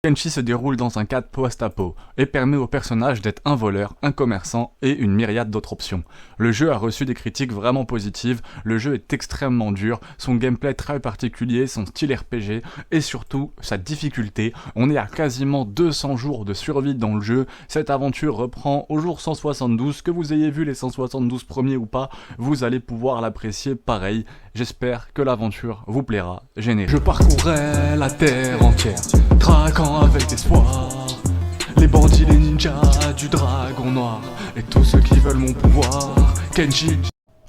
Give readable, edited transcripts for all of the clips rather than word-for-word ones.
Kenshi se déroule dans un cadre post-apo et permet au personnage d'être un voleur, un commerçant et une myriade d'autres options. Le jeu a reçu des critiques vraiment positives, le jeu est extrêmement dur, son gameplay très particulier, son style RPG et surtout sa difficulté. On est à quasiment 200 jours de survie dans le jeu, cette aventure reprend au jour 172, que vous ayez vu les 172 premiers ou pas, vous allez pouvoir l'apprécier pareil. J'espère que l'aventure vous plaira, générique. Je parcourrai la terre entière, traquant avec espoir les bandits, les ninjas du dragon noir et tous ceux qui veulent mon pouvoir. Kenshi.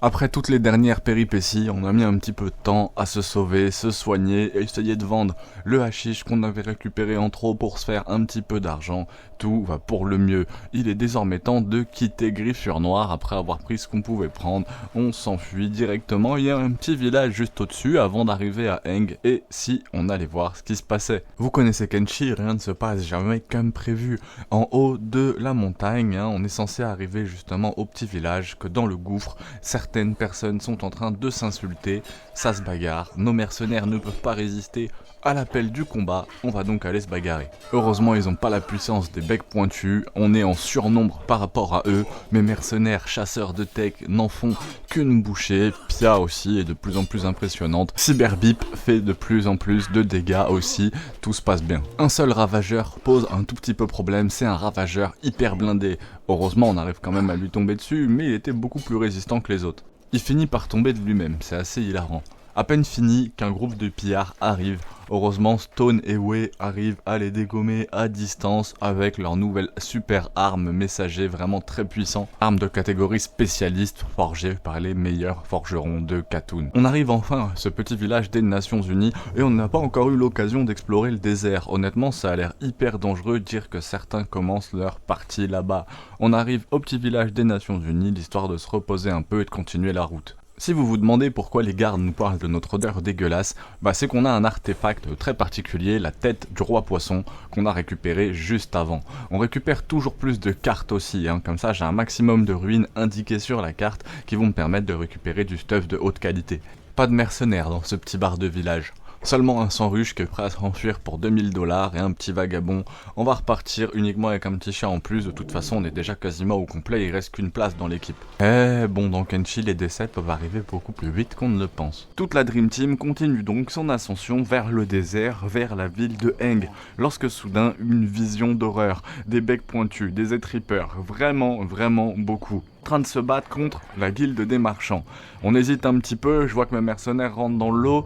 Après toutes les dernières péripéties, on a mis un petit peu de temps à se sauver, se soigner et essayer de vendre le hashish qu'on avait récupéré en trop pour se faire un petit peu d'argent. Tout va pour le mieux. Il est désormais temps de quitter Gris-sur-Noir après avoir pris ce qu'on pouvait prendre. On s'enfuit directement, il y a un petit village juste au-dessus avant d'arriver à Eng et si on allait voir ce qui se passait. Vous connaissez Kenshi, rien ne se passe jamais comme prévu. En haut de la montagne, on est censé arriver justement au petit village que dans le gouffre, certaines personnes sont en train de s'insulter, ça se bagarre, nos mercenaires ne peuvent pas résister à l'appel du combat, on va donc aller se bagarrer. Heureusement ils ont pas la puissance des becs pointus, on est en surnombre par rapport à eux, mes mercenaires chasseurs de tech n'en font qu'une bouchée, Pia aussi est de plus en plus impressionnante, Cyberbip fait de plus en plus de dégâts aussi, tout se passe bien. Un seul ravageur pose un tout petit peu problème, c'est un ravageur hyper blindé, heureusement on arrive quand même à lui tomber dessus, mais il était beaucoup plus résistant que les autres. Il finit par tomber de lui-même, c'est assez hilarant. À peine fini qu'un groupe de pillards arrive. Heureusement, Stone et Wei arrivent à les dégommer à distance avec leur nouvelle super arme messager vraiment très puissant. Arme de catégorie spécialiste forgée par les meilleurs forgerons de Katoon. On arrive enfin à ce petit village des Nations Unies et on n'a pas encore eu l'occasion d'explorer le désert. Honnêtement, ça a l'air hyper dangereux de dire que certains commencent leur partie là-bas. On arrive au petit village des Nations Unies, l'histoire de se reposer un peu et de continuer la route. Si vous vous demandez pourquoi les gardes nous parlent de notre odeur dégueulasse, c'est qu'on a un artefact très particulier, la tête du roi poisson, qu'on a récupéré juste avant. On récupère toujours plus de cartes aussi, comme ça j'ai un maximum de ruines indiquées sur la carte qui vont me permettre de récupérer du stuff de haute qualité. Pas de mercenaires dans ce petit bar de village. Seulement un sans-ruche qui est prêt à s'enfuir pour 2000 $ et un petit vagabond. On va repartir uniquement avec un petit chat en plus, de toute façon on est déjà quasiment au complet, il reste qu'une place dans l'équipe. Bon, dans Kenshi les décès peuvent arriver beaucoup plus vite qu'on ne le pense. Toute la Dream Team continue donc son ascension vers le désert, vers la ville de Eng, lorsque soudain une vision d'horreur, des becs pointus, des Etrippers, vraiment beaucoup. Train de se battre contre la guilde des marchands. On hésite un petit peu, je vois que mes mercenaires rentrent dans l'eau.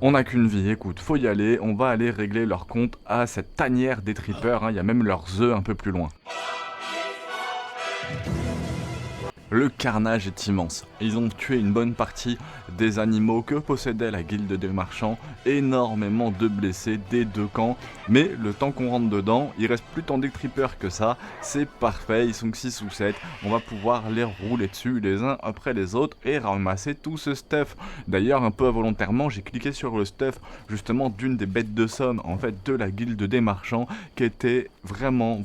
On n'a qu'une vie, écoute, faut y aller, on va aller régler leur compte à cette tanière des trippers, il y a même leurs œufs un peu plus loin. Le carnage est immense. Ils ont tué une bonne partie des animaux que possédait la guilde des marchands, énormément de blessés des deux camps, mais le temps qu'on rentre dedans, il reste plus tant des trippers que ça, c'est parfait, ils sont que 6 ou 7, on va pouvoir les rouler dessus les uns après les autres et ramasser tout ce stuff. D'ailleurs, un peu involontairement, j'ai cliqué sur le stuff justement d'une des bêtes de somme, en fait de la guilde des marchands, qui était vraiment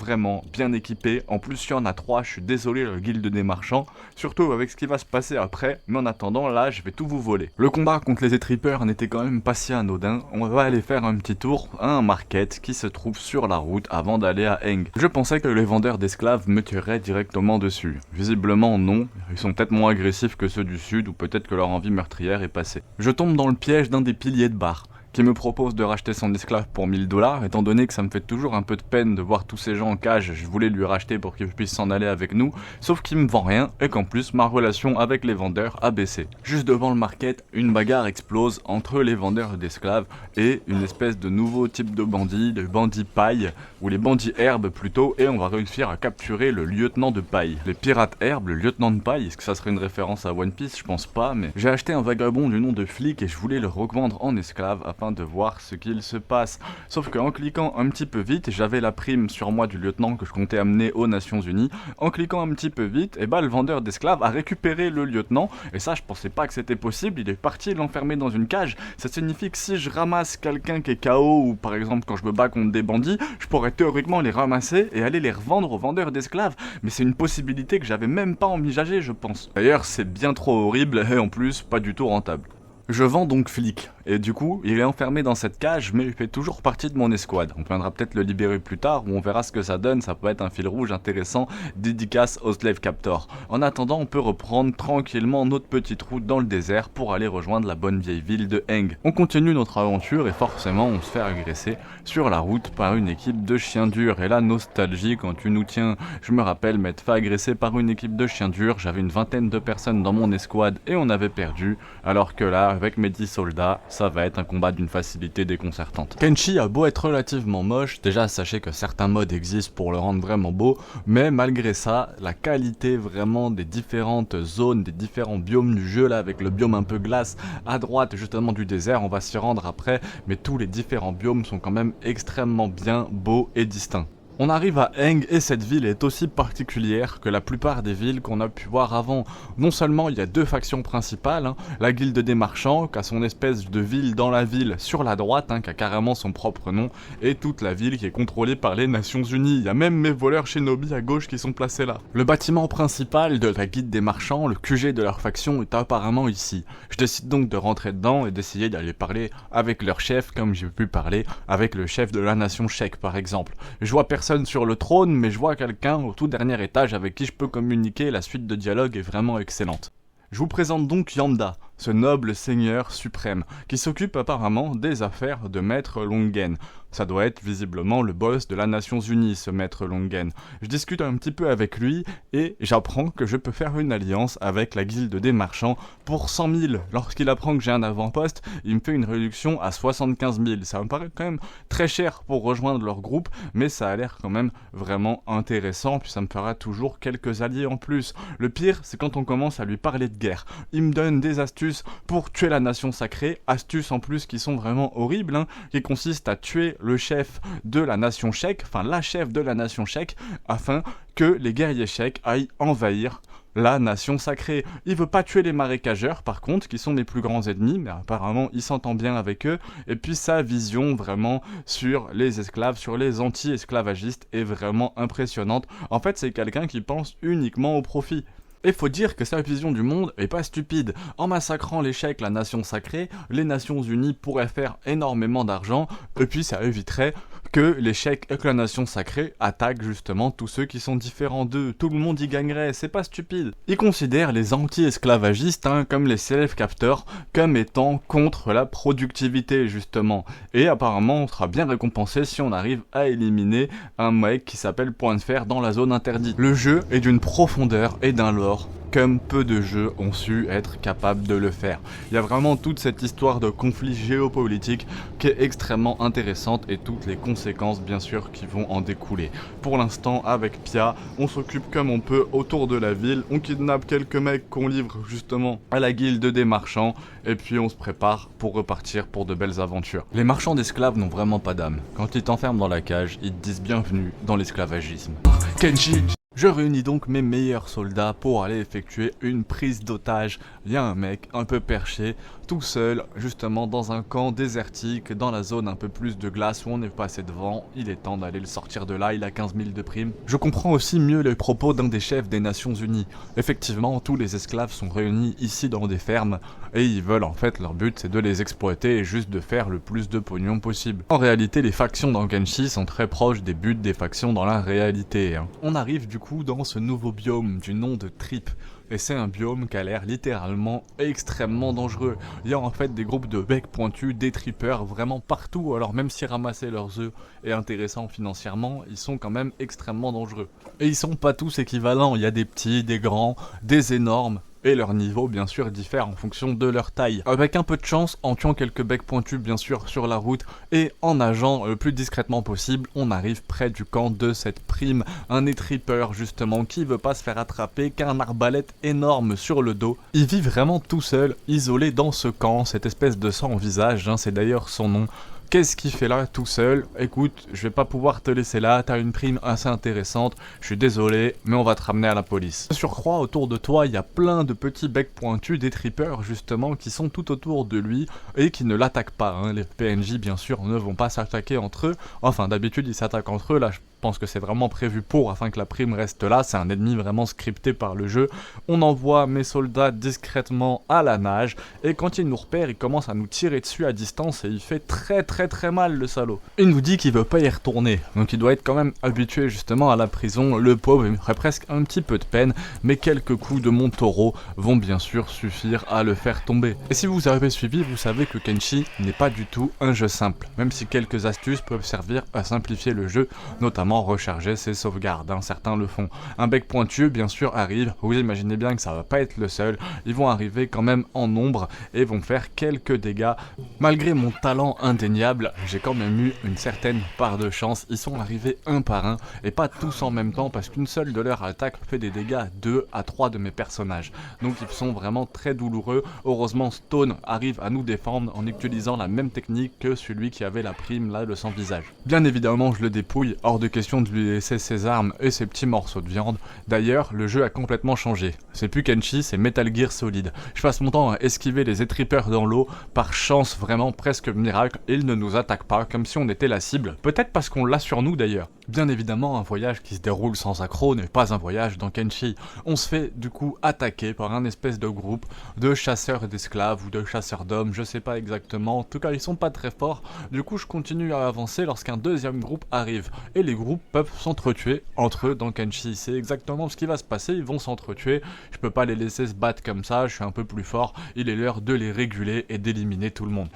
bien équipée. En plus, il y en a 3, je suis désolé la guilde des marchands, surtout avec ce qui va se passer après, mais en attendant là je vais tout vous voler. Le combat contre les Etrippers n'était quand même pas si anodin, on va aller faire un petit tour à un market qui se trouve sur la route avant d'aller à Eng. Je pensais que les vendeurs d'esclaves me tireraient directement dessus, visiblement non, ils sont peut-être moins agressifs que ceux du sud ou peut-être que leur envie meurtrière est passée. Je tombe dans le piège d'un des piliers de bar, qui me propose de racheter son esclave pour 1000 $, étant donné que ça me fait toujours un peu de peine de voir tous ces gens en cage, je voulais lui racheter pour qu'il puisse s'en aller avec nous, sauf qu'il me vend rien, et qu'en plus ma relation avec les vendeurs a baissé. Juste devant le market, une bagarre explose entre les vendeurs d'esclaves et une espèce de nouveau type de bandit, les bandits paille, ou les bandits herbes plutôt, et on va réussir à capturer le lieutenant de paille. Les pirates herbes, le lieutenant de paille, est-ce que ça serait une référence à One Piece? Je pense pas, mais j'ai acheté un vagabond du nom de Flic et je voulais le revendre en esclave afin de voir ce qu'il se passe. Sauf qu'en cliquant un petit peu vite, j'avais la prime sur moi du lieutenant que je comptais amener aux Nations Unies, en cliquant un petit peu vite, le vendeur d'esclaves a récupéré le lieutenant, et ça je pensais pas que c'était possible, il est parti l'enfermer dans une cage. Ça signifie que si je ramasse quelqu'un qui est KO, ou par exemple quand je me bats contre des bandits, je pourrais théoriquement les ramasser et aller les revendre aux vendeurs d'esclaves, mais c'est une possibilité que j'avais même pas envisagée je pense. D'ailleurs c'est bien trop horrible et en plus pas du tout rentable. Je vends donc Flic, et du coup il est enfermé dans cette cage, mais il fait toujours partie de mon escouade. On viendra peut-être le libérer plus tard, ou on verra ce que ça donne, ça peut être un fil rouge intéressant, dédicace au Slave Captor. En attendant, on peut reprendre tranquillement notre petite route dans le désert pour aller rejoindre la bonne vieille ville de Heng. On continue notre aventure et forcément on se fait agresser sur la route par une équipe de chiens durs, et la nostalgie quand tu nous tiens. Je me rappelle m'être fait agresser par une équipe de chiens durs, j'avais une vingtaine de personnes dans mon escouade et on avait perdu, alors que là avec mes 10 soldats ça va être un combat d'une facilité déconcertante. Kenshi a beau être relativement moche, déjà sachez que certains modes existent pour le rendre vraiment beau, mais malgré ça la qualité vraiment des différentes zones, des différents biomes du jeu, là avec le biome un peu glace à droite justement du désert, on va s'y rendre après, mais tous les différents biomes sont quand même extrêmement bien beaux et distincts. On arrive à Heng et cette ville est aussi particulière que la plupart des villes qu'on a pu voir avant. Non seulement il y a deux factions principales, la guilde des marchands qui a son espèce de ville dans la ville sur la droite, qui a carrément son propre nom, et toute la ville qui est contrôlée par les Nations Unies. Il y a même mes voleurs shinobi à gauche qui sont placés là. Le bâtiment principal de la guilde des marchands, le QG de leur faction, est apparemment ici. Je décide donc de rentrer dedans et d'essayer d'aller parler avec leur chef, comme j'ai pu parler avec le chef de la nation Shek par exemple. Je vois personne sur le trône, mais je vois quelqu'un au tout dernier étage avec qui je peux communiquer, la suite de dialogue est vraiment excellente. Je vous présente donc Yamda, ce noble seigneur suprême, qui s'occupe apparemment des affaires de Maître Longen. Ça doit être visiblement le boss de la Nations Unies, ce Maître Longen. Je discute un petit peu avec lui et j'apprends que je peux faire une alliance avec la guilde des marchands pour 100 000. Lorsqu'il apprend que j'ai un avant-poste, il me fait une réduction à 75 000. Ça me paraît quand même très cher pour rejoindre leur groupe, mais ça a l'air quand même vraiment intéressant, puis ça me fera toujours quelques alliés en plus. Le pire, c'est quand on commence à lui parler de guerre. Il me donne des astuces pour tuer la nation sacrée, astuces en plus qui sont vraiment horribles, qui consistent à tuer le chef de la nation Shek, enfin la chef de la nation Shek, afin que les guerriers Shek aillent envahir la nation sacrée. Il veut pas tuer les marécageurs par contre, qui sont mes plus grands ennemis, mais apparemment il s'entend bien avec eux, et puis sa vision vraiment sur les esclaves, sur les anti-esclavagistes est vraiment impressionnante. En fait c'est quelqu'un qui pense uniquement au profit. Et faut dire que sa vision du monde est pas stupide. En massacrant les Sheks, la nation sacrée, les Nations Unies pourraient faire énormément d'argent, et puis ça éviterait que les Sheks et que la nation sacrée attaquent justement tous ceux qui sont différents d'eux. Tout le monde y gagnerait, c'est pas stupide. Il considère les anti-esclavagistes, comme les Slave Captors, comme étant contre la productivité justement. Et apparemment on sera bien récompensé si on arrive à éliminer un mec qui s'appelle Point de Fer dans la zone interdite. Le jeu est d'une profondeur et d'un lore comme peu de jeux ont su être capables de le faire. Il y a vraiment toute cette histoire de conflit géopolitique qui est extrêmement intéressante et toutes les conséquences bien sûr qui vont en découler. Pour l'instant avec Pia, on s'occupe comme on peut autour de la ville, on kidnappe quelques mecs qu'on livre justement à la guilde des marchands et puis on se prépare pour repartir pour de belles aventures. Les marchands d'esclaves n'ont vraiment pas d'âme. Quand ils t'enferment dans la cage, ils te disent bienvenue dans l'esclavagisme. Kenji! Je réunis donc mes meilleurs soldats pour aller effectuer une prise d'otage. Il y a un mec un peu perché, tout seul, justement dans un camp désertique, dans la zone un peu plus de glace où on n'est pas assez de vent. Il est temps d'aller le sortir de là, il a 15 000 de prime. Je comprends aussi mieux les propos d'un des chefs des Nations Unies. Effectivement, tous les esclaves sont réunis ici dans des fermes et ils veulent en fait, leur but c'est de les exploiter et juste de faire le plus de pognon possible. En réalité, les factions dans Kenshi sont très proches des buts des factions dans la réalité. On arrive du coup dans ce nouveau biome du nom de Trip. Et c'est un biome qui a l'air littéralement extrêmement dangereux. Il y a en fait des groupes de becs pointus, des trippers vraiment partout, alors même si ramasser leurs œufs est intéressant financièrement, ils sont quand même extrêmement dangereux. Et ils sont pas tous équivalents, il y a des petits, des grands, des énormes, et leur niveau bien sûr diffère en fonction de leur taille. Avec un peu de chance, en tuant quelques becs pointus bien sûr sur la route et en nageant le plus discrètement possible, on arrive près du camp de cette prime, un étripeur justement qui veut pas se faire attraper, qui a un arbalète énorme sur le dos. Il vit vraiment tout seul, isolé dans ce camp, cette espèce de sang au visage, c'est d'ailleurs son nom. Qu'est-ce qu'il fait là tout seul? Écoute, je vais pas pouvoir te laisser là, t'as une prime assez intéressante, je suis désolé, mais on va te ramener à la police. De surcroît, autour de toi, il y a plein de petits becs pointus, des trippers justement, qui sont tout autour de lui et qui ne l'attaquent pas. Hein. Les PNJ, bien sûr, ne vont pas s'attaquer entre eux. Enfin, d'habitude, ils s'attaquent entre eux, là, je pense que c'est vraiment prévu pour, afin que la prime reste là, c'est un ennemi vraiment scripté par le jeu. On envoie mes soldats discrètement à la nage, et quand il nous repère, il commence à nous tirer dessus à distance, et il fait très mal le salaud. Il nous dit qu'il veut pas y retourner, donc il doit être quand même habitué justement à la prison, le pauvre, il me ferait presque un petit peu de peine, mais quelques coups de mon taureau vont bien sûr suffire à le faire tomber. Et si vous avez suivi, vous savez que Kenshi n'est pas du tout un jeu simple, même si quelques astuces peuvent servir à simplifier le jeu, notamment recharger ses sauvegardes, hein, certains le font. Un bec pointu bien sûr arrive, vous imaginez bien que ça va pas être le seul, ils vont arriver quand même en nombre et vont faire quelques dégâts. Malgré mon talent indéniable, j'ai quand même eu une certaine part de chance, ils sont arrivés un par un et pas tous en même temps parce qu'une seule de leurs attaques fait des dégâts à 2 à 3 de mes personnages. Donc ils sont vraiment très douloureux. Heureusement Stone arrive à nous défendre en utilisant la même technique que celui qui avait la prime là, le sans visage. Bien évidemment je le dépouille, hors de question de lui laisser ses armes et ses petits morceaux de viande. D'ailleurs, le jeu a complètement changé. C'est plus Kenshi, c'est Metal Gear Solid. Je passe mon temps à esquiver les étripeurs dans l'eau, par chance vraiment presque miracle, et ils ne nous attaquent pas comme si on était la cible. Peut-être parce qu'on l'a sur nous d'ailleurs. Bien évidemment, un voyage qui se déroule sans accroc n'est pas un voyage dans Kenshi. On se fait du coup attaquer par un espèce de groupe de chasseurs d'esclaves ou de chasseurs d'hommes, je sais pas exactement. En tout cas, ils sont pas très forts. Du coup, je continue à avancer lorsqu'un deuxième groupe arrive. Et les groupes peuvent s'entretuer entre eux dans Kenshi. C'est exactement ce qui va se passer, ils vont s'entretuer. Je peux pas les laisser se battre comme ça, je suis un peu plus fort. Il est l'heure de les réguler et d'éliminer tout le monde.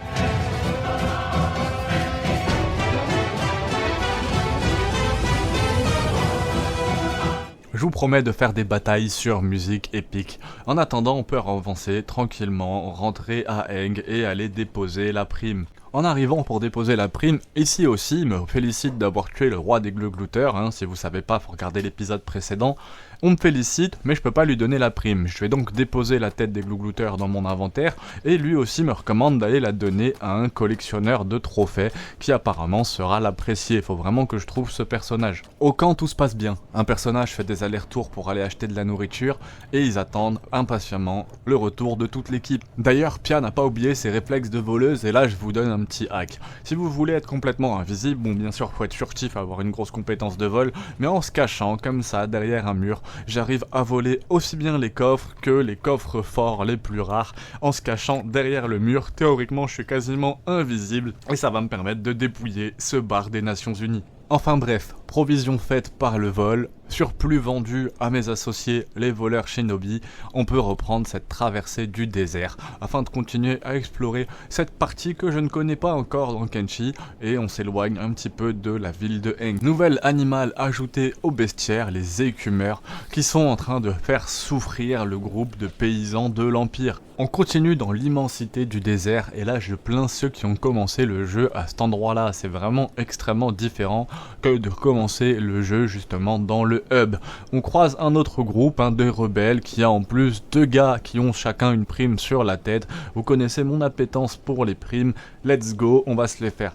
Je vous promets de faire des batailles sur musique épique. En attendant, on peut avancer tranquillement, rentrer à Eng et aller déposer la prime. En arrivant pour déposer la prime, ici aussi, il me félicite d'avoir tué le roi des glouglouteurs, hein, si vous savez pas, faut regarder l'épisode précédent. On me félicite, mais je peux pas lui donner la prime. Je vais donc déposer la tête des glouglouteurs dans mon inventaire, et lui aussi me recommande d'aller la donner à un collectionneur de trophées, qui apparemment sera l'apprécier. Faut vraiment que je trouve ce personnage. Au camp, tout se passe bien. Un personnage fait des allers-retours pour aller acheter de la nourriture, et ils attendent impatiemment le retour de toute l'équipe. D'ailleurs, Pia n'a pas oublié ses réflexes de voleuse, et là je vous donne un petit hack. Si vous voulez être complètement invisible, bon bien sûr faut être furtif, avoir une grosse compétence de vol, mais en se cachant comme ça derrière un mur, j'arrive à voler aussi bien les coffres que les coffres forts les plus rares. En se cachant derrière le mur, théoriquement je suis quasiment invisible et ça va me permettre de dépouiller ce bar des Nations Unies. Enfin bref, provision faite par le vol, surplus vendu à mes associés les voleurs shinobi, on peut reprendre cette traversée du désert afin de continuer à explorer cette partie que je ne connais pas encore dans Kenshi et on s'éloigne un petit peu de la ville de Eng. Nouvel animal ajouté au bestiaire, les écumeurs qui sont en train de faire souffrir le groupe de paysans de l'Empire. On continue dans l'immensité du désert et là je plains ceux qui ont commencé le jeu à cet endroit là, c'est vraiment extrêmement différent que de commencer le jeu justement dans le hub. On croise un autre groupe, un des rebelles qui a en plus 2 gars qui ont chacun une prime sur la tête. Vous connaissez mon appétence pour les primes, let's go, on va se les faire.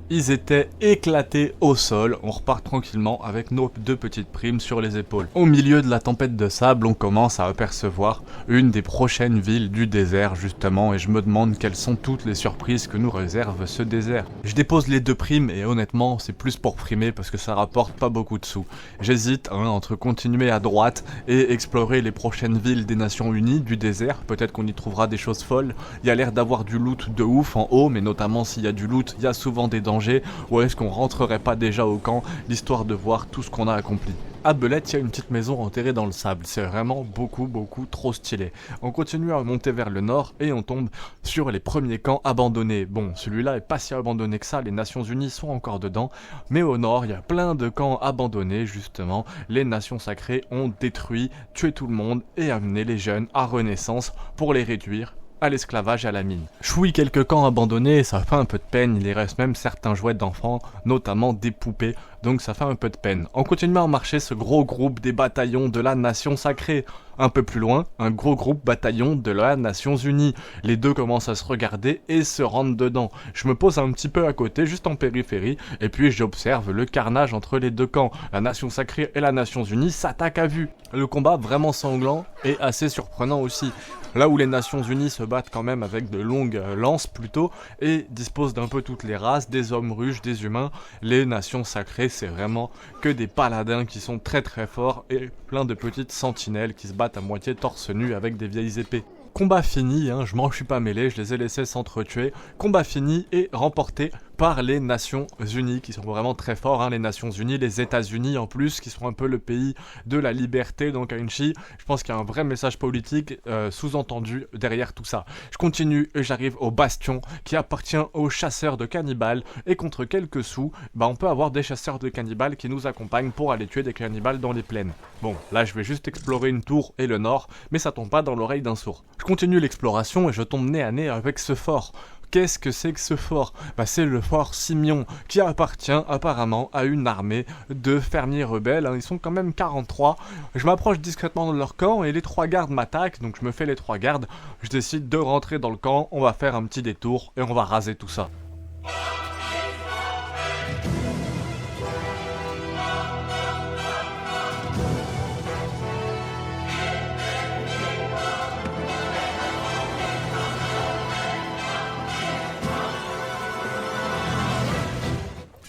Ils étaient éclatés au sol, on repart tranquillement avec nos 2 petites primes sur les épaules. Au milieu de la tempête de sable, on commence à apercevoir une des prochaines villes du désert justement et je me demande quelles sont toutes les surprises que nous réserve ce désert. Je dépose les 2 primes et honnêtement c'est plus pour primer parce que ça rapporte pas beaucoup de sous. J'hésite entre continuer à droite et explorer les prochaines villes des Nations Unies du désert, peut-être qu'on y trouvera des choses folles. Il y a l'air d'avoir du loot de ouf en haut, mais notamment s'il y a du loot, il y a souvent des dangers. Ou est-ce qu'on rentrerait pas déjà au camp, l'histoire de voir tout ce qu'on a accompli. À Belette, il y a une petite maison enterrée dans le sable, c'est vraiment beaucoup trop stylé. On continue à monter vers le nord et on tombe sur les premiers camps abandonnés. Bon, celui-là est pas si abandonné que ça, les Nations Unies sont encore dedans, mais au nord, il y a plein de camps abandonnés justement. Les nations sacrées ont détruit, tué tout le monde et amené les jeunes à Renaissance pour les réduire à l'esclavage et à la mine. Je fouille quelques camps abandonnés, ça fait un peu de peine, il y reste même certains jouets d'enfants, notamment des poupées, donc ça fait un peu de peine. On continue à marcher ce gros groupe des bataillons de la Nation Sacrée. Un peu plus loin, un gros groupe bataillon de la Nations Unies. Les deux commencent à se regarder et se rentrent dedans. Je me pose un petit peu à côté, juste en périphérie, et puis j'observe le carnage entre les deux camps. La Nation Sacrée et la Nations Unies s'attaquent à vue. Le combat vraiment sanglant et assez surprenant aussi. Là où les Nations Unies se battent quand même avec de longues lances plutôt, et disposent d'un peu toutes les races, des hommes ruches, des humains, les Nations Sacrées c'est vraiment que des paladins qui sont très très forts et plein de petites sentinelles qui se battent à moitié torse nu avec des vieilles épées. Combat fini, je m'en suis pas mêlé, je les ai laissés s'entretuer. Combat fini et remporté par les Nations Unies, qui sont vraiment très forts, les Nations Unies, les États-Unis en plus, qui sont un peu le pays de la liberté, donc à Inchi, je pense qu'il y a un vrai message politique sous-entendu derrière tout ça. Je continue et j'arrive au bastion, qui appartient aux chasseurs de cannibales, et contre quelques sous, on peut avoir des chasseurs de cannibales qui nous accompagnent pour aller tuer des cannibales dans les plaines. Bon, là je vais juste explorer une tour et le nord, mais ça tombe pas dans l'oreille d'un sourd. Je continue l'exploration et je tombe nez à nez avec ce fort. Qu'est-ce que c'est que ce fort ? C'est le fort Simeon, qui appartient apparemment à une armée de fermiers rebelles. Ils sont quand même 43. Je m'approche discrètement de leur camp et les 3 gardes m'attaquent, donc je me fais les 3 gardes. Je décide de rentrer dans le camp, on va faire un petit détour et on va raser tout ça.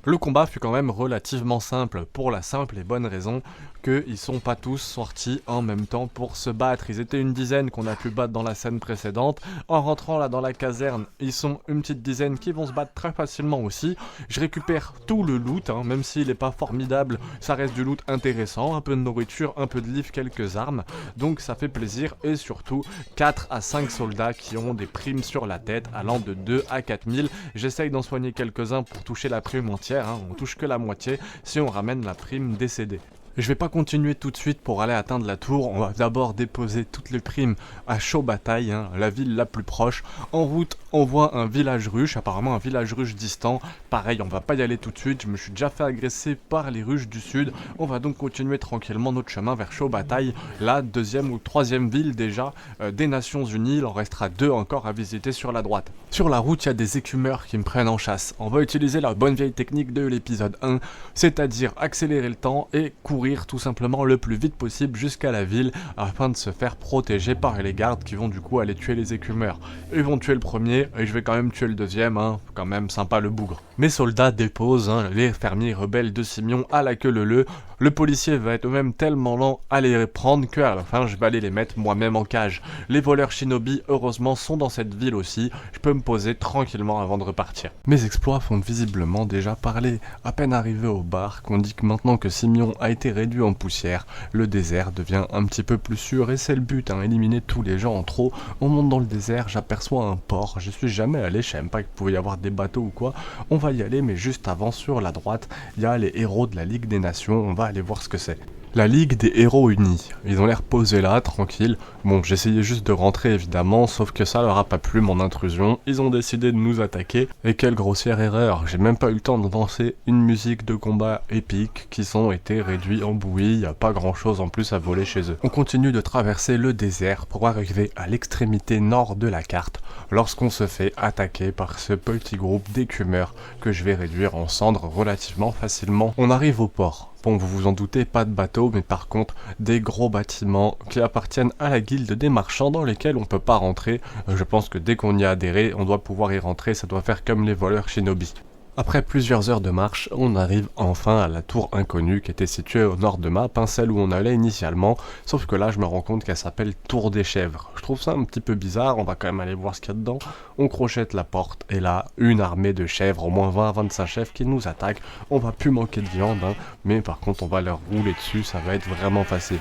Le combat fut quand même relativement simple, pour la simple et bonne raison qu'ils sont pas tous sortis en même temps pour se battre. Ils étaient une dizaine qu'on a pu battre dans la scène précédente. En rentrant là dans la caserne, ils sont une petite dizaine qui vont se battre très facilement aussi. Je récupère tout le loot, même s'il n'est pas formidable, ça reste du loot intéressant, un peu de nourriture, un peu de livres, quelques armes, donc ça fait plaisir, et surtout 4 à 5 soldats qui ont des primes sur la tête allant de 2 à 4000. J'essaye d'en soigner quelques-uns pour toucher la prime entière, on touche que la moitié si on ramène la prime décédée. Je vais pas continuer tout de suite pour aller atteindre la tour, on va d'abord déposer toutes les primes à Chauxbataille, la ville la plus proche. En route, on voit un village ruche, apparemment un village ruche distant. Pareil, on va pas y aller tout de suite, je me suis déjà fait agresser par les ruches du sud. On va donc continuer tranquillement notre chemin vers Chauxbataille, la 2e ou 3e ville déjà des Nations Unies. Il en restera 2 encore à visiter sur la droite. Sur la route, il y a des écumeurs qui me prennent en chasse. On va utiliser la bonne vieille technique de l'épisode 1, c'est-à-dire accélérer le temps et courir tout simplement le plus vite possible jusqu'à la ville afin de se faire protéger par les gardes qui vont du coup aller tuer les écumeurs. Ils vont tuer le premier et je vais quand même tuer le deuxième, quand même sympa le bougre. Mes soldats déposent les fermiers rebelles de Simeon à la queue leu. Le policier va être même tellement lent à les prendre qu'à la fin je vais aller les mettre moi-même en cage. Les voleurs shinobi heureusement sont dans cette ville aussi, je peux me poser tranquillement avant de repartir. Mes exploits font visiblement déjà parler. À peine arrivé au bar, qu'on dit que maintenant que Simeon a été réduit en poussière, le désert devient un petit peu plus sûr et c'est le but, éliminer tous les gens en trop. On monte dans le désert, j'aperçois un port, j'y suis jamais allé, je savais même pas qu'il pouvait y avoir des bateaux ou quoi. On va y aller, mais juste avant sur la droite, il y a les héros de la Ligue des Nations, on va aller voir ce que c'est. La Ligue des Héros Unis. Ils ont l'air posés là, tranquilles. Bon, j'essayais juste de rentrer évidemment, sauf que ça leur a pas plu mon intrusion. Ils ont décidé de nous attaquer. Et quelle grossière erreur. J'ai même pas eu le temps de danser une musique de combat épique qui ont été réduits en bouillie. Y a pas grand chose en plus à voler chez eux. On continue de traverser le désert pour arriver à l'extrémité nord de la carte lorsqu'on se fait attaquer par ce petit groupe d'écumeurs que je vais réduire en cendres relativement facilement. On arrive au port. Bon, vous vous en doutez, pas de bateau, mais par contre, des gros bâtiments qui appartiennent à la guilde des marchands dans lesquels on peut pas rentrer. Je pense que dès qu'on y a adhéré, on doit pouvoir y rentrer, ça doit faire comme les voleurs shinobi. Après plusieurs heures de marche, on arrive enfin à la tour inconnue qui était située au nord de map, celle où on allait initialement, sauf que là je me rends compte qu'elle s'appelle Tour des Chèvres. Je trouve ça un petit peu bizarre, on va quand même aller voir ce qu'il y a dedans. On crochette la porte et là, une armée de chèvres, au moins 20 à 25 chèvres qui nous attaquent. On va plus manquer de viande, mais par contre on va leur rouler dessus, ça va être vraiment facile.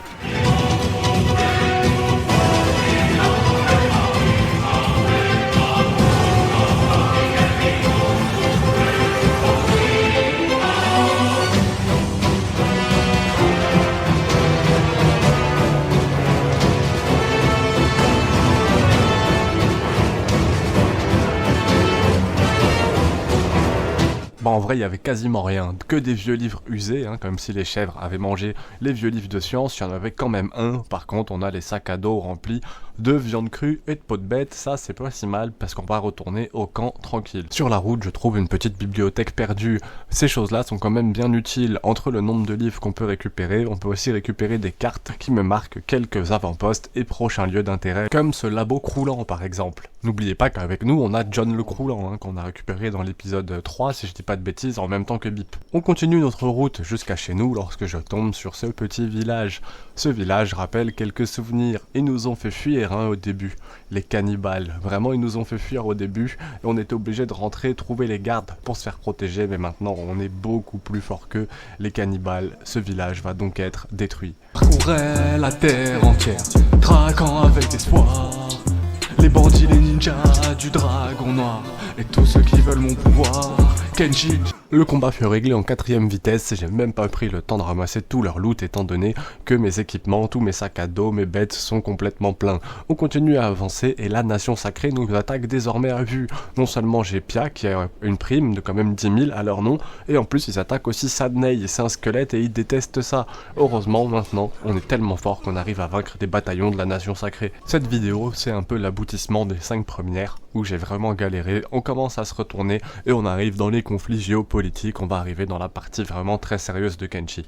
En vrai, il y avait quasiment rien, que des vieux livres usés, comme si les chèvres avaient mangé les vieux livres de science. Il y en avait quand même un. Par contre, on a les sacs à dos remplis de viande crue et de peau de bête. Ça, c'est pas si mal parce qu'on va retourner au camp tranquille. Sur la route, je trouve une petite bibliothèque perdue. Ces choses-là sont quand même bien utiles. Entre le nombre de livres qu'on peut récupérer, on peut aussi récupérer des cartes qui me marquent quelques avant-postes et prochains lieux d'intérêt, comme ce labo croulant par exemple. N'oubliez pas qu'avec nous, on a John le Croulant, qu'on a récupéré dans l'épisode 3, si je dis pas de bêtises, en même temps que Bip. On continue notre route jusqu'à chez nous lorsque je tombe sur ce petit village. Ce village rappelle quelques souvenirs. Ils nous ont fait fuir au début, les cannibales. Vraiment, ils nous ont fait fuir au début et on était obligé de rentrer, trouver les gardes pour se faire protéger, mais maintenant on est beaucoup plus fort que les cannibales. Ce village va donc être détruit. Parcourait la terre entière, traquant avec espoir les bandits, les ninjas du dragon noir et tous ceux qui veulent mon pouvoir. Kenji. Le combat fut réglé en 4ème vitesse et j'ai même pas pris le temps de ramasser tout leur loot étant donné que mes équipements, tous mes sacs à dos, mes bêtes sont complètement pleins. On continue à avancer et la nation sacrée nous attaque désormais à vue. Non seulement j'ai Pia qui a une prime de quand même 10 000 à leur nom, et en plus ils attaquent aussi Sadney, c'est un squelette et ils détestent ça. Heureusement maintenant on est tellement fort qu'on arrive à vaincre des bataillons de la nation sacrée. Cette vidéo c'est un peu l'aboutissement des 5 premières où j'ai vraiment galéré. On commence à se retourner et on arrive dans les conflits géopolitiques, on va arriver dans la partie vraiment très sérieuse de Kenshi.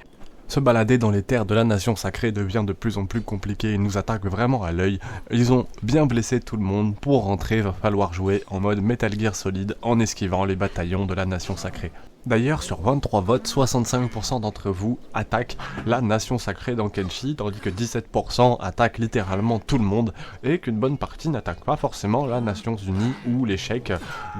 Se balader dans les terres de la nation sacrée devient de plus en plus compliqué, ils nous attaquent vraiment à l'œil. Ils ont bien blessé tout le monde, pour rentrer va falloir jouer en mode Metal Gear Solid en esquivant les bataillons de la nation sacrée. D'ailleurs, sur 23 votes, 65% d'entre vous attaquent la nation sacrée dans Kenshi, tandis que 17% attaquent littéralement tout le monde, et qu'une bonne partie n'attaque pas forcément la Nations Unies ou les Sheiks,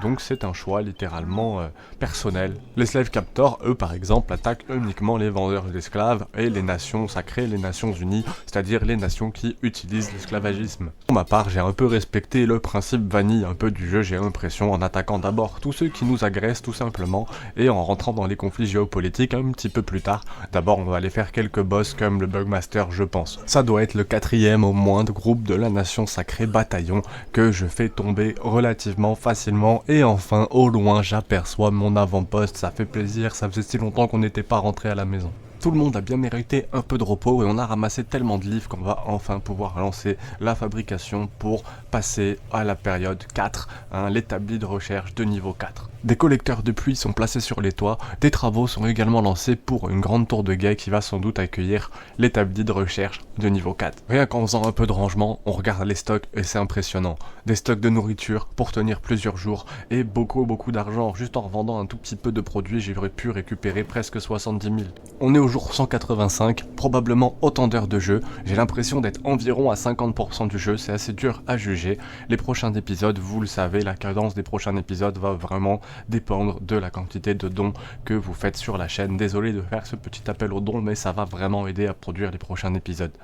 donc c'est un choix littéralement personnel. Les Slave Captors, eux par exemple, attaquent uniquement les vendeurs d'esclaves, et les nations sacrées, les Nations Unies, c'est-à-dire les nations qui utilisent l'esclavagisme. Pour ma part, j'ai un peu respecté le principe vanille un peu du jeu, j'ai l'impression, en attaquant d'abord tous ceux qui nous agressent tout simplement, et en rentrant dans les conflits géopolitiques un petit peu plus tard. D'abord on va aller faire quelques boss comme le Bugmaster je pense. Ça doit être le 4ème au moins de groupe de la nation sacrée bataillon que je fais tomber relativement facilement et enfin au loin j'aperçois mon avant-poste, ça fait plaisir, ça faisait si longtemps qu'on n'était pas rentré à la maison. Tout le monde a bien mérité un peu de repos et on a ramassé tellement de livres qu'on va enfin pouvoir lancer la fabrication pour passer à la période 4, l'établi de recherche de niveau 4. Des collecteurs de pluie sont placés sur les toits, des travaux sont également lancés pour une grande tour de guet qui va sans doute accueillir l'établi de recherche de niveau 4. Rien qu'en faisant un peu de rangement, on regarde les stocks et c'est impressionnant. Des stocks de nourriture pour tenir plusieurs jours et beaucoup d'argent. Juste en revendant un tout petit peu de produits, j'aurais pu récupérer presque 70 000. On est au jour 185, probablement autant d'heures de jeu. J'ai l'impression d'être environ à 50% du jeu, c'est assez dur à juger. Les prochains épisodes, vous le savez, la cadence des prochains épisodes va vraiment dépendre de la quantité de dons que vous faites sur la chaîne. Désolé de faire ce petit appel aux dons, mais ça va vraiment aider à produire les prochains épisodes.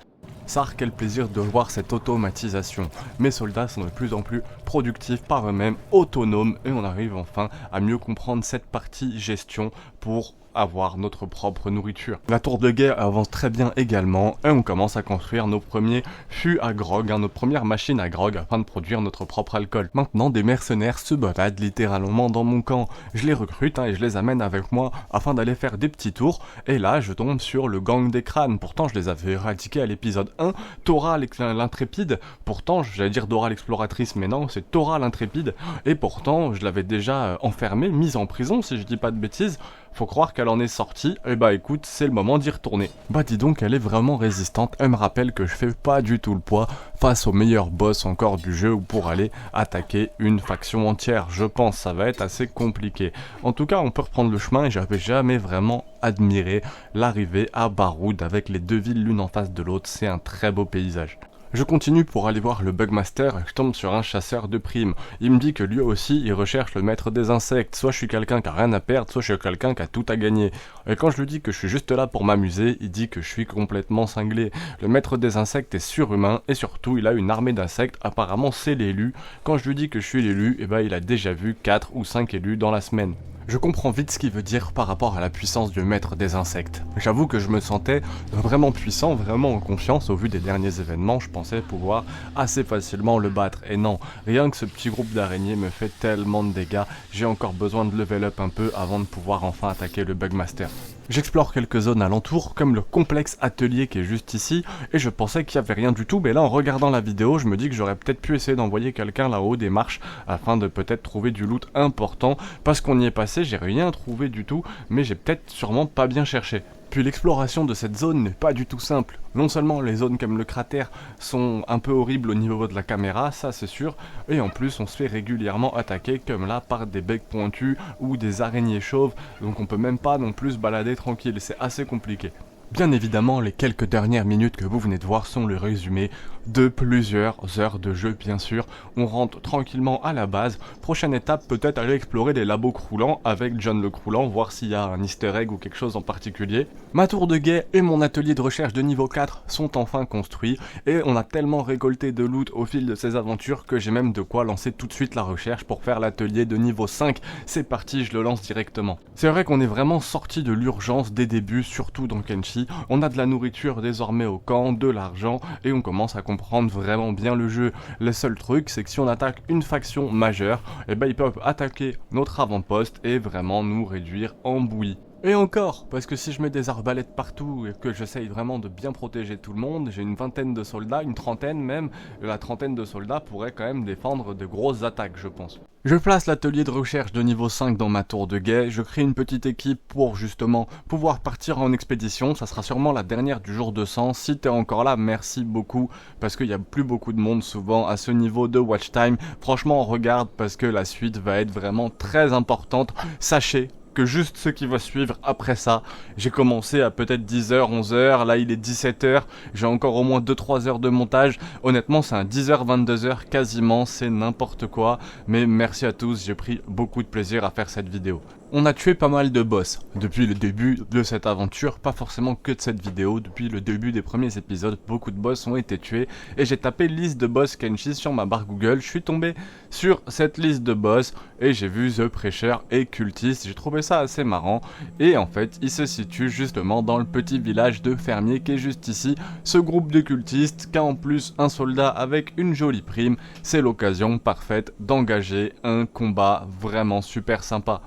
Sar, quel plaisir de voir cette automatisation. Mes soldats sont de plus en plus productifs par eux-mêmes, autonomes, et on arrive enfin à mieux comprendre cette partie gestion pour avoir notre propre nourriture. La tour de guet avance très bien également et on commence à construire nos premiers fûts à grog, notre première machine à grog afin de produire notre propre alcool. Maintenant des mercenaires se baladent littéralement dans mon camp. Je les recrute et je les amène avec moi afin d'aller faire des petits tours et là je tombe sur le gang des crânes. Pourtant je les avais éradiqués à l'épisode 1, Tora l'intrépide, pourtant j'allais dire Dora l'exploratrice mais non c'est Tora l'intrépide et pourtant je l'avais déjà enfermée, mise en prison si je dis pas de bêtises. Faut croire qu'elle en est sortie, et bah écoute, c'est le moment d'y retourner. Bah dis donc, elle est vraiment résistante, elle me rappelle que je fais pas du tout le poids face au meilleur boss encore du jeu ou pour aller attaquer une faction entière. Je pense ça va être assez compliqué. En tout cas, on peut reprendre le chemin et j'avais jamais vraiment admiré l'arrivée à Baroud avec les deux villes l'une en face de l'autre, c'est un très beau paysage. Je continue pour aller voir le Bugmaster et je tombe sur un chasseur de primes. Il me dit que lui aussi il recherche le maître des insectes. Soit je suis quelqu'un qui a rien à perdre, soit je suis quelqu'un qui a tout à gagner. Et quand je lui dis que je suis juste là pour m'amuser, il dit que je suis complètement cinglé. Le maître des insectes est surhumain et surtout il a une armée d'insectes, apparemment c'est l'élu. Quand je lui dis que je suis l'élu, et ben il a déjà vu 4 ou 5 élus dans la semaine. Je comprends vite ce qu'il veut dire par rapport à la puissance du maître des insectes. J'avoue que je me sentais vraiment puissant, vraiment en confiance au vu des derniers événements, je pensais pouvoir assez facilement le battre. Et non, rien que ce petit groupe d'araignées me fait tellement de dégâts, j'ai encore besoin de level up un peu avant de pouvoir enfin attaquer le Bugmaster. J'explore quelques zones alentours, comme le complexe atelier qui est juste ici, et je pensais qu'il n'y avait rien du tout, mais là en regardant la vidéo, je me dis que j'aurais peut-être pu essayer d'envoyer quelqu'un là-haut des marches, afin de peut-être trouver du loot important, parce qu'on y est passé, j'ai rien trouvé du tout, mais j'ai peut-être sûrement pas bien cherché. Puis l'exploration de cette zone n'est pas du tout simple. Non seulement les zones comme le cratère sont un peu horribles au niveau de la caméra, ça c'est sûr, et en plus on se fait régulièrement attaquer comme là par des becs pointus ou des araignées chauves, donc on peut même pas non plus se balader tranquille, c'est assez compliqué. Bien évidemment, les quelques dernières minutes que vous venez de voir sont le résumé de plusieurs heures de jeu bien sûr. On rentre tranquillement à la base. Prochaine étape, peut-être aller explorer les labos croulants avec John le Croulant, voir s'il y a un easter egg ou quelque chose en particulier. Ma tour de guet et mon atelier de recherche de niveau 4 sont enfin construits et on a tellement récolté de loot au fil de ces aventures que j'ai même de quoi lancer tout de suite la recherche pour faire l'atelier de niveau 5. C'est parti, je le lance directement. C'est vrai qu'on est vraiment sorti de l'urgence des débuts, surtout dans Kenshi. On a de la nourriture désormais au camp, de l'argent, et on commence à comprendre vraiment bien le jeu. Le seul truc, c'est que si on attaque une faction majeure, eh ben ils peuvent attaquer notre avant-poste et vraiment nous réduire en bouillie. Et encore, parce que si je mets des arbalètes partout et que j'essaye vraiment de bien protéger tout le monde, j'ai une vingtaine de soldats, une trentaine même, et la trentaine de soldats pourrait quand même défendre de grosses attaques, je pense. Je place l'atelier de recherche de niveau 5 dans ma tour de guet, je crée une petite équipe pour justement pouvoir partir en expédition, ça sera sûrement la dernière du jour 200, si t'es encore là, merci beaucoup, parce qu'il n'y a plus beaucoup de monde souvent à ce niveau de watch time, franchement on regarde parce que la suite va être vraiment très importante, sachez que juste ce qui va suivre après ça. J'ai commencé à peut-être 10h, 11h, là il est 17h, j'ai encore au moins 2-3 heures de montage. Honnêtement c'est un 10h, 22h quasiment, c'est n'importe quoi. Mais merci à tous, j'ai pris beaucoup de plaisir à faire cette vidéo. On a tué pas mal de boss depuis le début de cette aventure, pas forcément que de cette vidéo, depuis le début des premiers épisodes, beaucoup de boss ont été tués et j'ai tapé liste de boss Kenshi sur ma barre Google, je suis tombé sur cette liste de boss et j'ai vu The Preacher et Cultist, j'ai trouvé ça assez marrant et en fait il se situe justement dans le petit village de fermiers qui est juste ici, ce groupe de cultistes qui a en plus un soldat avec une jolie prime, c'est l'occasion parfaite d'engager un combat vraiment super sympa.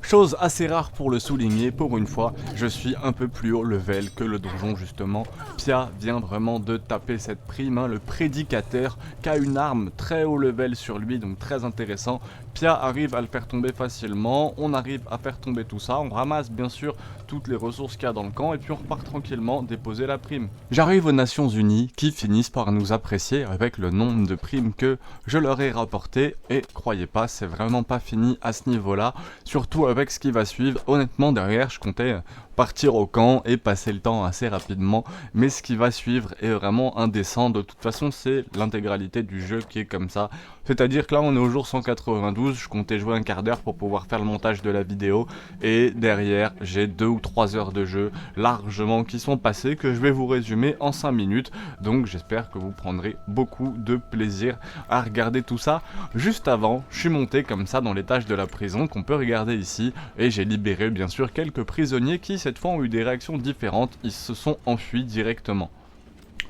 Chose assez rare pour le souligner, pour une fois, je suis un peu plus haut level que le donjon justement. Pia vient vraiment de taper cette prime, hein, le prédicateur, qui a une arme très haut level sur lui, donc très intéressant. Pia arrive à le faire tomber facilement, on arrive à faire tomber tout ça, on ramasse bien sûr toutes les ressources qu'il y a dans le camp et puis on repart tranquillement déposer la prime. J'arrive aux Nations Unies qui finissent par nous apprécier avec le nombre de primes que je leur ai rapporté et croyez pas, c'est vraiment pas fini à ce niveau-là, surtout avec ce qui va suivre. Honnêtement derrière je comptais partir au camp et passer le temps assez rapidement, mais ce qui va suivre est vraiment indécent. De toute façon c'est l'intégralité du jeu qui est comme ça, c'est à dire que là on est au jour 192, je comptais jouer un quart d'heure pour pouvoir faire le montage de la vidéo et derrière j'ai 2 ou 3 heures de jeu largement qui sont passées que je vais vous résumer en 5 minutes, donc j'espère que vous prendrez beaucoup de plaisir à regarder tout ça. Juste avant je suis monté comme ça dans l'étage de la prison qu'on peut regarder ici et j'ai libéré bien sûr quelques prisonniers qui cette fois ont eu des réactions différentes, ils se sont enfuis directement.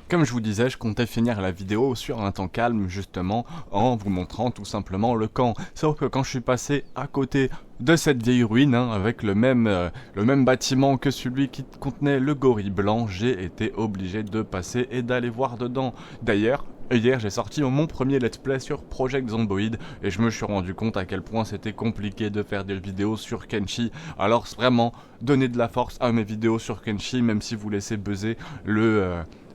Comme je vous disais, je comptais finir la vidéo sur un temps calme justement en vous montrant tout simplement le camp. Sauf que quand je suis passé à côté de cette vieille ruine, hein, avec le même bâtiment que celui qui contenait le gorille blanc, j'ai été obligé de passer et d'aller voir dedans. D'ailleurs, hier j'ai sorti mon premier let's play sur Project Zomboid et je me suis rendu compte à quel point c'était compliqué de faire des vidéos sur Kenshi. Alors vraiment, donnez de la force à mes vidéos sur Kenshi, même si vous laissez buzzer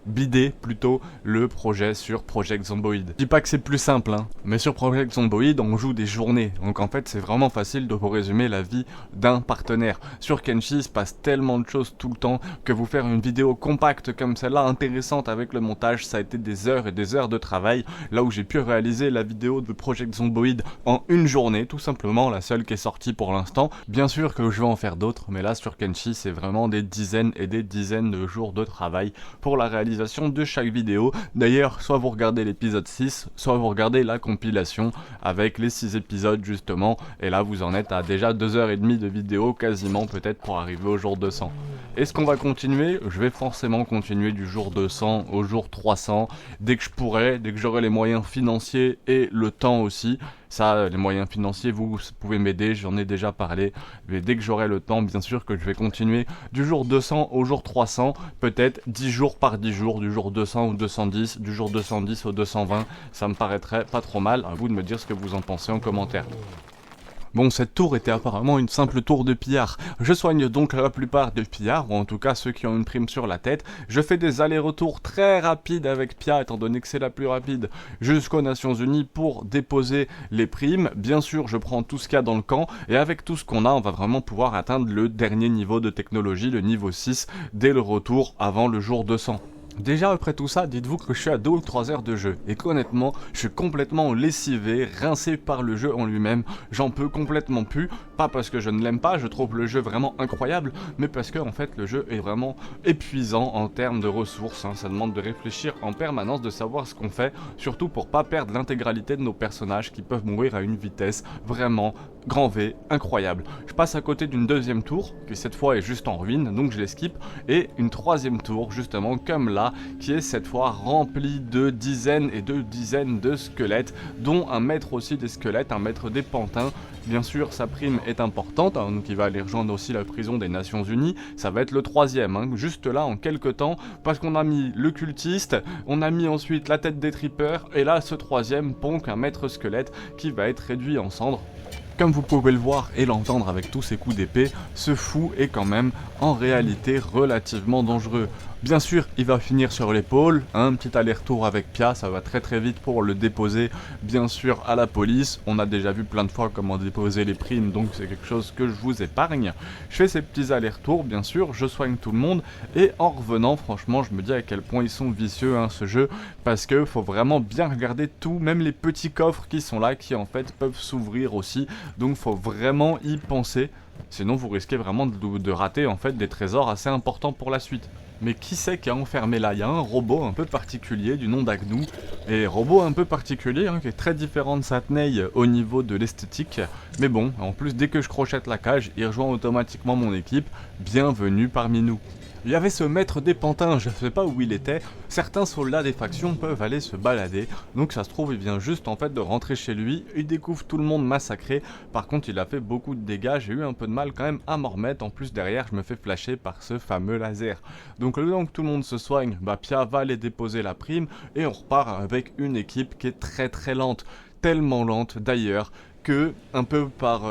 bider plutôt le projet sur Project Zomboid. Je dis pas que c'est plus simple, hein, mais sur Project Zomboid, on joue des journées. Donc en fait, c'est vraiment facile de vous résumer la vie d'un partenaire. Sur Kenshi, il se passe tellement de choses tout le temps que vous faire une vidéo compacte comme celle-là, intéressante avec le montage, ça a été des heures et des heures de travail. Là où j'ai pu réaliser la vidéo de Project Zomboid en une journée, tout simplement, la seule qui est sortie pour l'instant. Bien sûr que je vais en faire d'autres, mais là sur Kenshi, c'est vraiment des dizaines et des dizaines de jours de travail pour la réalisation de chaque vidéo. D'ailleurs, soit vous regardez l'épisode 6, soit vous regardez la compilation avec les 6 épisodes justement, et là vous en êtes à déjà 2h30 de vidéo quasiment, peut-être pour arriver au jour 200. Est-ce qu'on va continuer? Je vais forcément continuer du jour 200 au jour 300, dès que je pourrai, dès que j'aurai les moyens financiers et le temps aussi. Ça, les moyens financiers, vous pouvez m'aider, j'en ai déjà parlé. Mais dès que j'aurai le temps, bien sûr que je vais continuer du jour 200 au jour 300, peut-être 10 jours par 10 jours, du jour 200 au 210, du jour 210 au 220. Ça me paraîtrait pas trop mal. À vous de me dire ce que vous en pensez en commentaire. Bon, cette tour était apparemment une simple tour de pillard. Je soigne donc la plupart des pillards, ou en tout cas ceux qui ont une prime sur la tête. Je fais des allers-retours très rapides avec Pia, étant donné que c'est la plus rapide, jusqu'aux Nations Unies pour déposer les primes. Bien sûr, je prends tout ce qu'il y a dans le camp, et avec tout ce qu'on a, on va vraiment pouvoir atteindre le dernier niveau de technologie, le niveau 6, dès le retour avant le jour 200. Déjà après tout ça, dites-vous que je suis à 2 ou 3 heures de jeu, et qu'honnêtement, je suis complètement lessivé, rincé par le jeu en lui-même, j'en peux complètement plus, pas parce que je ne l'aime pas, je trouve le jeu vraiment incroyable, mais parce que en fait le jeu est vraiment épuisant en termes de ressources, hein. Ça demande de réfléchir en permanence, de savoir ce qu'on fait, surtout pour pas perdre l'intégralité de nos personnages qui peuvent mourir à une vitesse vraiment grand V, incroyable. Je passe à côté d'une deuxième tour, qui cette fois est juste en ruine, donc je l'esquipe, et une troisième tour, justement comme là, qui est cette fois remplie de dizaines et de dizaines de squelettes, dont un maître aussi des squelettes, un maître des pantins. Bien sûr, sa prime est importante, hein, donc il va aller rejoindre aussi la prison des Nations Unies. Ça va être le troisième, hein, juste là en quelques temps, parce qu'on a mis le cultiste, on a mis ensuite la tête des trippers, et là ce troisième ponk, un maître squelette qui va être réduit en cendres. Comme vous pouvez le voir et l'entendre avec tous ces coups d'épée, ce fou est quand même en réalité relativement dangereux. Bien sûr, il va finir sur l'épaule, un petit aller-retour avec Pia, ça va très très vite pour le déposer, bien sûr, à la police. On a déjà vu plein de fois comment déposer les primes, donc c'est quelque chose que je vous épargne. Je fais ces petits allers-retours, bien sûr, je soigne tout le monde, et en revenant, franchement, je me dis à quel point ils sont vicieux, hein, ce jeu, parce que faut vraiment bien regarder tout, même les petits coffres qui sont là, qui en fait peuvent s'ouvrir aussi, donc faut vraiment y penser. Sinon vous risquez vraiment de rater en fait des trésors assez importants pour la suite. Mais qui c'est qui a enfermé là? Il y a un robot un peu particulier du nom d'Agnou. Et robot un peu particulier, hein, qui est très différent de Satney au niveau de l'esthétique. Mais bon, en plus dès que je crochette la cage, il rejoint automatiquement mon équipe. Bienvenue parmi nous. Il y avait ce maître des pantins, je ne sais pas où il était. Certains soldats des factions peuvent aller se balader, donc ça se trouve il vient juste en fait de rentrer chez lui, il découvre tout le monde massacré. Par contre il a fait beaucoup de dégâts, j'ai eu un peu de mal quand même à m'en remettre, en plus derrière je me fais flasher par ce fameux laser. Donc le temps que tout le monde se soigne, Pia va aller déposer la prime et on repart avec une équipe qui est très très lente. Tellement lente d'ailleurs que, un peu par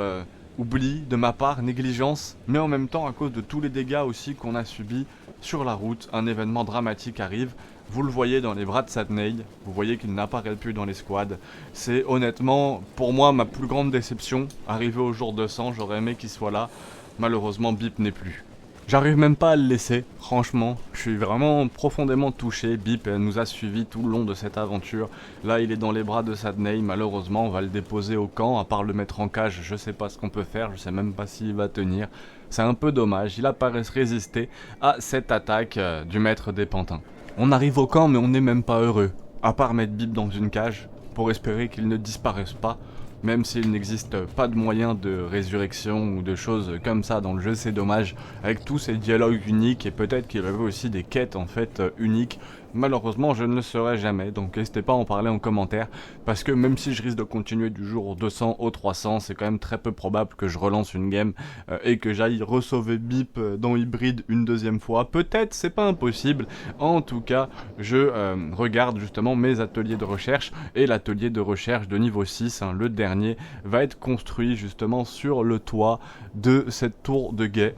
oubli de ma part, négligence, mais en même temps à cause de tous les dégâts aussi qu'on a subis sur la route, un événement dramatique arrive. Vous le voyez dans les bras de Satney, vous voyez qu'il n'apparaît plus dans les squads. C'est honnêtement, pour moi, ma plus grande déception. Arrivé au jour 200, j'aurais aimé qu'il soit là. Malheureusement, Bip n'est plus. J'arrive même pas à le laisser, franchement, je suis vraiment profondément touché. Bip nous a suivis tout le long de cette aventure. Là il est dans les bras de Satney, malheureusement on va le déposer au camp, à part le mettre en cage, je sais pas ce qu'on peut faire, je sais même pas s'il va tenir. C'est un peu dommage, il a pas résisté à cette attaque du maître des pantins. On arrive au camp mais on n'est même pas heureux, à part mettre Bip dans une cage, pour espérer qu'il ne disparaisse pas. Même s'il n'existe pas de moyen de résurrection ou de choses comme ça dans le jeu, c'est dommage. Avec tous ces dialogues uniques et peut-être qu'il y avait aussi des quêtes en fait uniques. Malheureusement, je ne le saurai jamais, donc n'hésitez pas à en parler en commentaire, parce que même si je risque de continuer du jour 200 au 300, c'est quand même très peu probable que je relance une game et que j'aille re-sauver Bip dans Hybrid une deuxième fois. Peut-être, c'est pas impossible. En tout cas, je regarde justement mes ateliers de recherche, et l'atelier de recherche de niveau 6, hein, le dernier, va être construit justement sur le toit de cette tour de guet.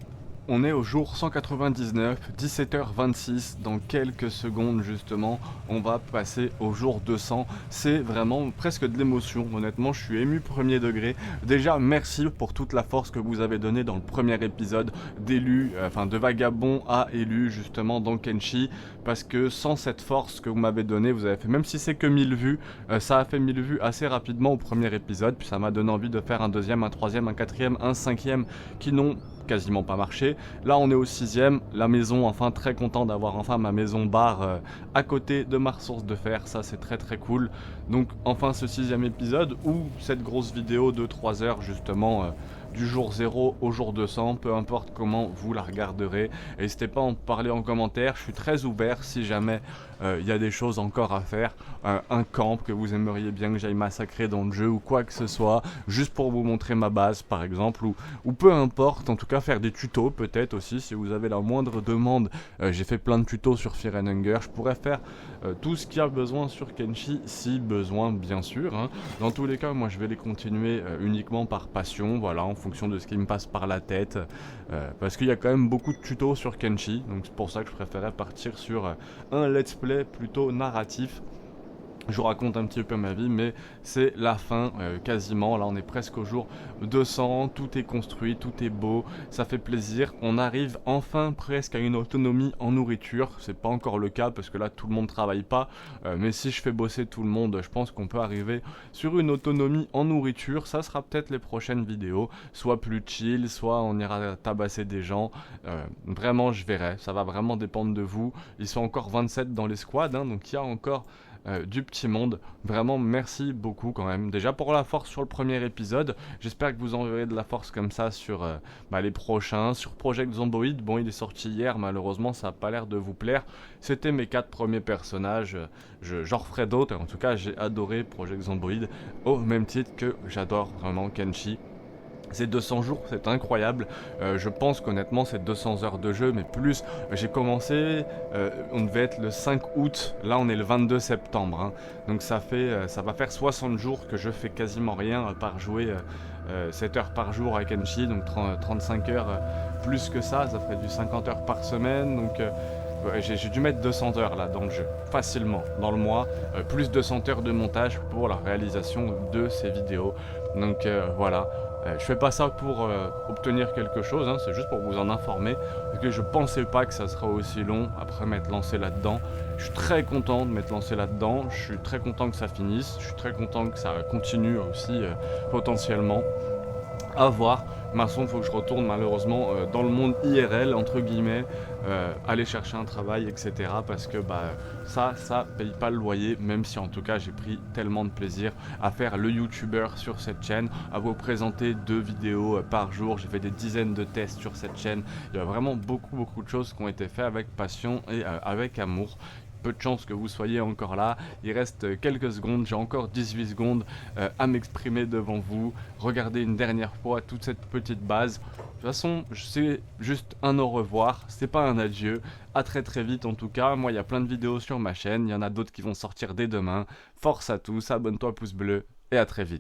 On est au jour 199, 17h26, dans quelques secondes justement, on va passer au jour 200. C'est vraiment presque de l'émotion, honnêtement, je suis ému premier degré. Déjà, merci pour toute la force que vous avez donnée dans le premier épisode d'élu, de vagabond à élu justement dans Kenshi, parce que sans cette force que vous m'avez donnée, vous avez fait, même si c'est que 1000 vues, ça a fait 1000 vues assez rapidement au premier épisode, puis ça m'a donné envie de faire un deuxième, un troisième, un quatrième, un cinquième, qui n'ont quasiment pas marché. Là on est au 6ème, la maison, enfin très content d'avoir enfin ma maison bar à côté de ma ressource de fer, ça c'est très très cool. Donc enfin ce 6ème épisode ou cette grosse vidéo de 3 heures justement du jour 0 au jour 200, peu importe comment vous la regarderez. N'hésitez pas à en parler en commentaire, je suis très ouvert si jamais il y a des choses encore à faire, un camp que vous aimeriez bien que j'aille massacrer dans le jeu ou quoi que ce soit, juste pour vous montrer ma base par exemple, ou peu importe, en tout cas faire des tutos peut-être aussi, si vous avez la moindre demande. J'ai fait plein de tutos sur Fear and Hunger, je pourrais faire tout ce qu'il y a besoin sur Kenshi, si besoin bien sûr, hein. Dans tous les cas, moi je vais les continuer uniquement par passion, voilà, en fonction de ce qui me passe par la tête, parce qu'il y a quand même beaucoup de tutos sur Kenshi, donc c'est pour ça que je préférais partir sur un let's play plutôt narratif. Je vous raconte un petit peu ma vie, mais c'est la fin quasiment. Là on est presque au jour 200, tout est construit, tout est beau, ça fait plaisir. On arrive enfin presque à une autonomie en nourriture. C'est pas encore le cas parce que là tout le monde travaille pas, mais si je fais bosser tout le monde, je pense qu'on peut arriver sur une autonomie en nourriture. Ça sera peut-être les prochaines vidéos, soit plus chill, soit on ira tabasser des gens. Vraiment je verrai, ça va vraiment dépendre de vous. Ils sont encore 27 dans les squads, hein, donc il y a encore du petit monde. Vraiment merci beaucoup quand même déjà pour la force sur le premier épisode. J'espère que vous en verrez de la force comme ça sur les prochains. Sur Project Zomboid, bon il est sorti hier, malheureusement ça n'a pas l'air de vous plaire. C'était mes 4 premiers personnages, j'en referai d'autres. En tout cas j'ai adoré Project Zomboid au même titre que j'adore vraiment Kenshi. Ces 200 jours, c'est incroyable. Je pense qu'honnêtement, c'est 200 heures de jeu, mais plus. J'ai commencé, on devait être le 5 août, là on est le 22 septembre. Hein. Donc ça va faire 60 jours que je fais quasiment rien à part jouer 7 heures par jour à Kenshi, donc 35 heures plus que ça ferait du 50 heures par semaine. Donc j'ai dû mettre 200 heures là dans le jeu, facilement, dans le mois, plus 200 heures de montage pour la réalisation de ces vidéos. Donc voilà. Je fais pas ça pour obtenir quelque chose, hein, c'est juste pour vous en informer, parce que je pensais pas que ça serait aussi long après m'être lancé là-dedans. Je suis très content de m'être lancé là-dedans, je suis très content que ça finisse, je suis très content que ça continue aussi potentiellement. À voir. Maintenant, il faut que je retourne malheureusement dans le monde IRL, entre guillemets, aller chercher un travail, etc. Parce que ça paye pas le loyer, même si en tout cas j'ai pris tellement de plaisir à faire le youtubeur sur cette chaîne, à vous présenter 2 vidéos par jour. J'ai fait des dizaines de tests sur cette chaîne. Il y a vraiment beaucoup de choses qui ont été faites avec passion et avec amour. Peu de chance que vous soyez encore là, il reste quelques secondes, j'ai encore 18 secondes à m'exprimer devant vous. Regardez une dernière fois toute cette petite base. De toute façon, c'est juste un au revoir, c'est pas un adieu. À très vite en tout cas, moi il y a plein de vidéos sur ma chaîne, il y en a d'autres qui vont sortir dès demain. Force à tous, abonne-toi, pouce bleu et à très vite.